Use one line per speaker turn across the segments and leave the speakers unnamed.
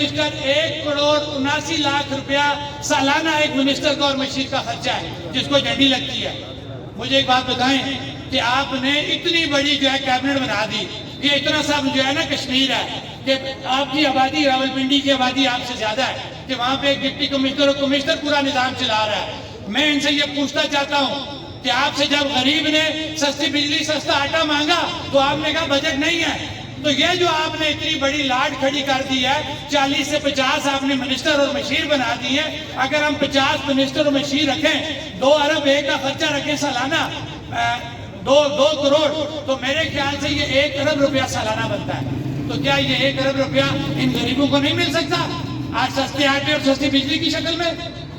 Minister 1,79,00,000 روپیہ سالانہ ایک منسٹر کا اور مشیر کا خرچہ ہے جس کو جھنڈی لگتی ہے۔ مجھے ایک بات بتائیں کہ آپ نے اتنی بڑی جو ہے کیبنٹ بنا دی، یہ اتنا سب جو ہے نا کشمیر ہے کہ آپ کی آبادی راولپنڈی کی آبادی آپ سے زیادہ ہے کہ وہاں پہ ایک ڈپٹی کمشنر اور کمشنر پورا نظام چلا رہا ہے۔ میں ان سے یہ پوچھنا چاہتا ہوں کہ آپ سے جب غریب نے سستی بجلی سستا آٹا مانگا تو آپ نے کہا بجٹ نہیں ہے، تو یہ جو آپ نے اتنی بڑی لاٹ کھڑی کر دی ہے، 40 سے 50 آپ نے منسٹر اور مشیر بنا دی ہے۔ اگر ہم 50 منسٹر اور مشیر رکھیں، 2 ارب ایک کا خرچہ رکھیں سالانہ، 2 کروڑ، تو میرے خیال سے یہ 1 ارب روپیہ سالانہ بنتا ہے۔ تو کیا یہ 1 ارب روپیہ ان غریبوں کو نہیں مل سکتا آج سستے آٹے اور سستی بجلی کی شکل میں؟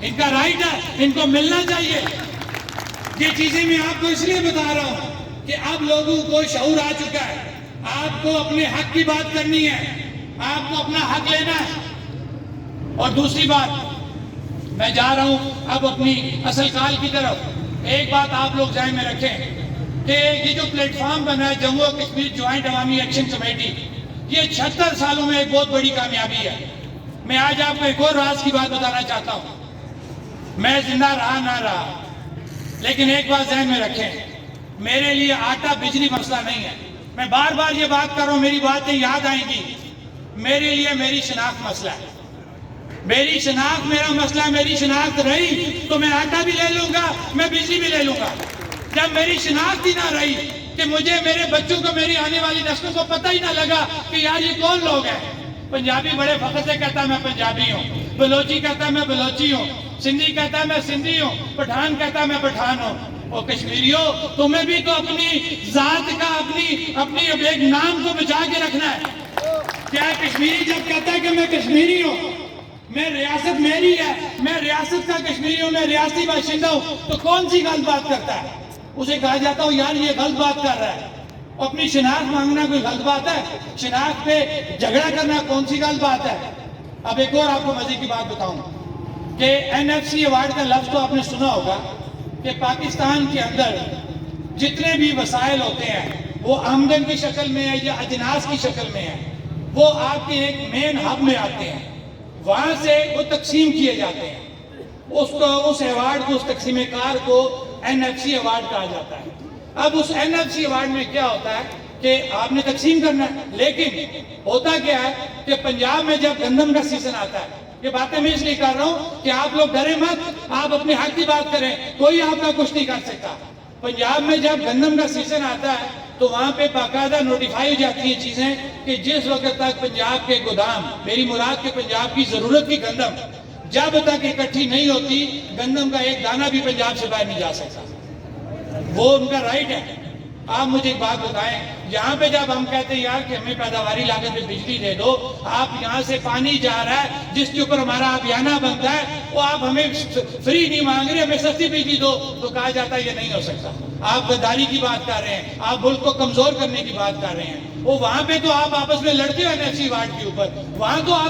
ان کا رائٹ ہے، ان کو ملنا چاہیے۔ یہ چیزیں میں آپ کو اس لیے بتا رہا ہوں کہ اب لوگوں کو شعور آ چکا ہے، آپ کو اپنے حق کی بات کرنی ہے، آپ کو اپنا حق لینا ہے۔ اور دوسری بات، میں جا رہا ہوں اب اپنی اصل کال کی طرف۔ ایک بات آپ لوگ ذہن میں رکھیں کہ یہ جو پلیٹ فارم بنا ہے جموں و کشمیر جوائنٹ عوامی ایکشن کمیٹی، یہ 76 سالوں میں ایک بہت بڑی کامیابی ہے۔ میں آج آپ کو ایک اور راز کی بات بتانا چاہتا ہوں۔ میں زندہ رہا نہ رہا، لیکن ایک بات ذہن میں رکھیں، میرے لیے آٹا بجلی مسئلہ نہیں ہے۔ میں بار بار یہ بات کر رہا ہوں، میری باتیں یاد آئیں گی۔ میرے لیے میری شناخت مسئلہ ہے، میری شناخت میرا مسئلہ ہے۔ میری شناخت رہی تو میں آٹا بھی لے لوں گا، میں بجلی بھی لے لوں گا۔ جب میری شناخت ہی نہ رہی کہ مجھے، میرے بچوں کو، میری آنے والی نسلوں کو پتہ ہی نہ لگا کہ یار یہ کون لوگ ہیں۔ پنجابی بڑے فخر سے کہتا ہے میں پنجابی ہوں، بلوچی کہتا ہے میں بلوچی ہوں، سندھی کہتا ہے میں سندھی ہوں، پٹھان کہتا ہے میں پٹھان ہوں۔ اور کشمیریوں، تمہیں بھی تو اپنی ذات کا، اپنی ایک نام کو بچا کے رکھنا ہے۔ کیا کشمیری جب کہتا ہے کہ میں کشمیری ہوں، میں ریاست میری ہے، میں ریاست کا کشمیری ہوں، میں ریاستی باشندہ ہوں، تو کون سی غلط بات کرتا ہے؟ اسے کہا جاتا ہو یار یہ غلط بات کر رہا ہے۔ اپنی شناخت مانگنا کوئی غلط بات ہے؟ شناخت پہ جھگڑا کرنا کون سی غلط بات ہے؟ اب ایک اور آپ کو مزے کی بات بتاؤں کہ NFC ایوارڈ کا لفظ تو آپ نے سنا ہوگا کہ پاکستان کے اندر جتنے بھی وسائل ہوتے ہیں وہ آمدن کی شکل میں ہے یا اجناس کی شکل میں ہے، وہ آپ کے ایک مین ہب میں آتے ہیں، وہاں سے وہ تقسیم کیے جاتے ہیں۔ اس ایوارڈ کو، اس تقسیم کار کو NFC ایوارڈ کہا جاتا ہے۔ اب اس NFC ایوارڈ میں کیا ہوتا ہے کہ آپ نے تقسیم کرنا ہے، لیکن ہوتا کیا ہے کہ پنجاب میں جب گندم کا سیزن آتا ہے، یہ باتیں میں اس لیے کر رہا ہوں کہ آپ لوگ ڈریں مت، آپ اپنے حق کی بات کریں، کوئی آپ کا کچھ نہیں کر سکتا۔ پنجاب میں جب گندم کا سیزن آتا ہے تو وہاں پہ باقاعدہ نوٹیفائی ہو جاتی ہیں چیزیں کہ جس وقت تک پنجاب کے گودام، میری مراد کے پنجاب کی ضرورت کی گندم جب تک اکٹھی نہیں ہوتی، گندم کا ایک دانہ بھی پنجاب سے باہر نہیں جا سکتا۔ وہ ان کا رائٹ ہے۔ آپ مجھے ایک بات بتائیں، یہاں پہ جب ہم کہتے ہیں یار کہ ہمیں پیداواری لاگت پہ بجلی دے دو، آپ یہاں سے پانی جا رہا ہے جس کے اوپر ہمارا آبیانہ بنتا ہے، وہ آپ ہمیں فری نہیں مانگ رہے، ہمیں سستی بجلی دو، تو کہا جاتا ہے یہ نہیں ہو سکتا۔ آپ غداری کی بات کر رہے ہیں، آپ ملک کو کمزور کرنے کی بات کر رہے ہیں۔ وہ وہاں پہ تو آپ آپس میں لڑتے ہو NFC ایوارڈ کے اوپر، وہاں تو آپ